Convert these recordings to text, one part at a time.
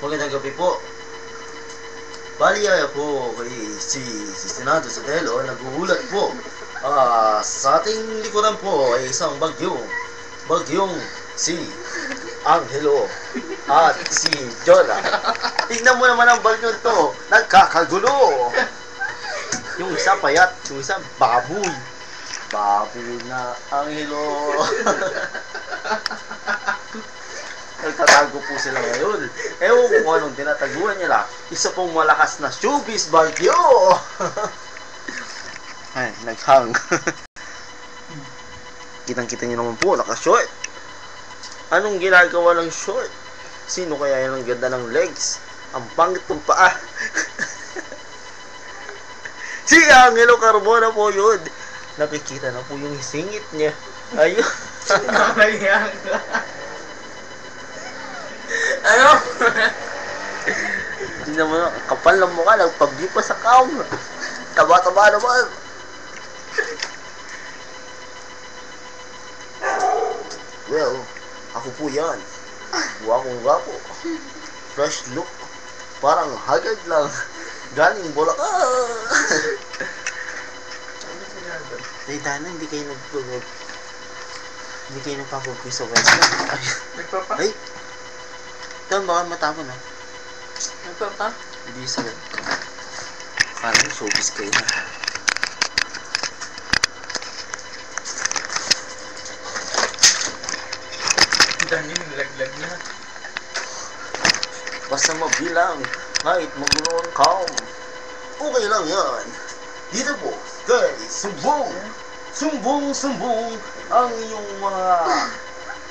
Magandang gabi po. Bali po kay si Senado Sotelo, naguulat po. Sa ating likuran po ay isang bagyong si Angelo at si Jonah. Tingnan mo naman ang bagyo to, nagkakagulo. Yung isa payat, yung isa baboy. Baboy na Angelo. Nagtatago po sila ngayon. Ewan ko kung anong tinataguan nila. Isa pong malakas na showbiz bagyo. Ay, naghang. Kitang-kita nyo naman po, naka-short. Anong ginagawa ng short? Sino kaya yan ang ganda ng legs? Ang pangit ng paa. Si Angelo Carbona po yun. Nakikita na po yung singit niya. Ayun. Ano? Hindi naman, kapal ng mukha, nagpagdi pa sa cam. Taba-taba naman. Well, ako po yan. Wakong-wako. Fresh look. Parang hagad lang. Galing Bulacan. Daytana, hindi kayo nagpapagpis sa website. Ay! Ito, baka matapon ha. Nagpapa? Hindi sa web. Parang showbiz kayo na. Dami, nilaglag na. Basta mabilang, kahit magulo ang calm. Okay lang yan. Dito po, kay Sumbong. Sumbong ang iyong mga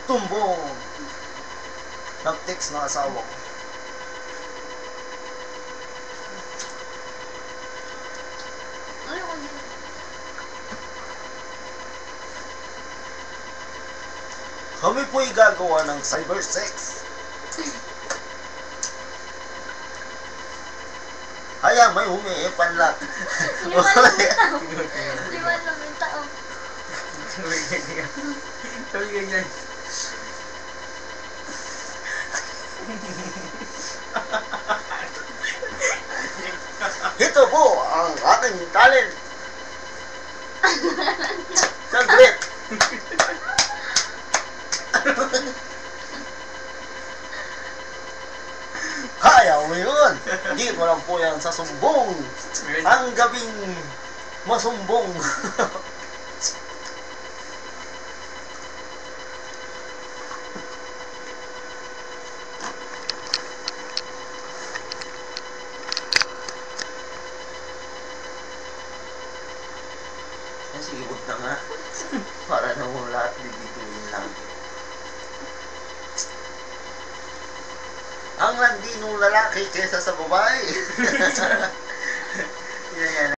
tumbong. Nag-text na asawa ko. Kami po'y gagawa ng cyber sex. Haya, may humiipan-lat. Liwan lang yung tao. Sabi ganyan. Ito po ang aking talent. Saglit. Kaya mo yun. Dito lang po yan sa Sumbong. Ang gabing masumbong. Sige, huwag na nga. Para naman lahat bibituin lang. Ang landi nung lalaki kesa sa babae. Yan yan.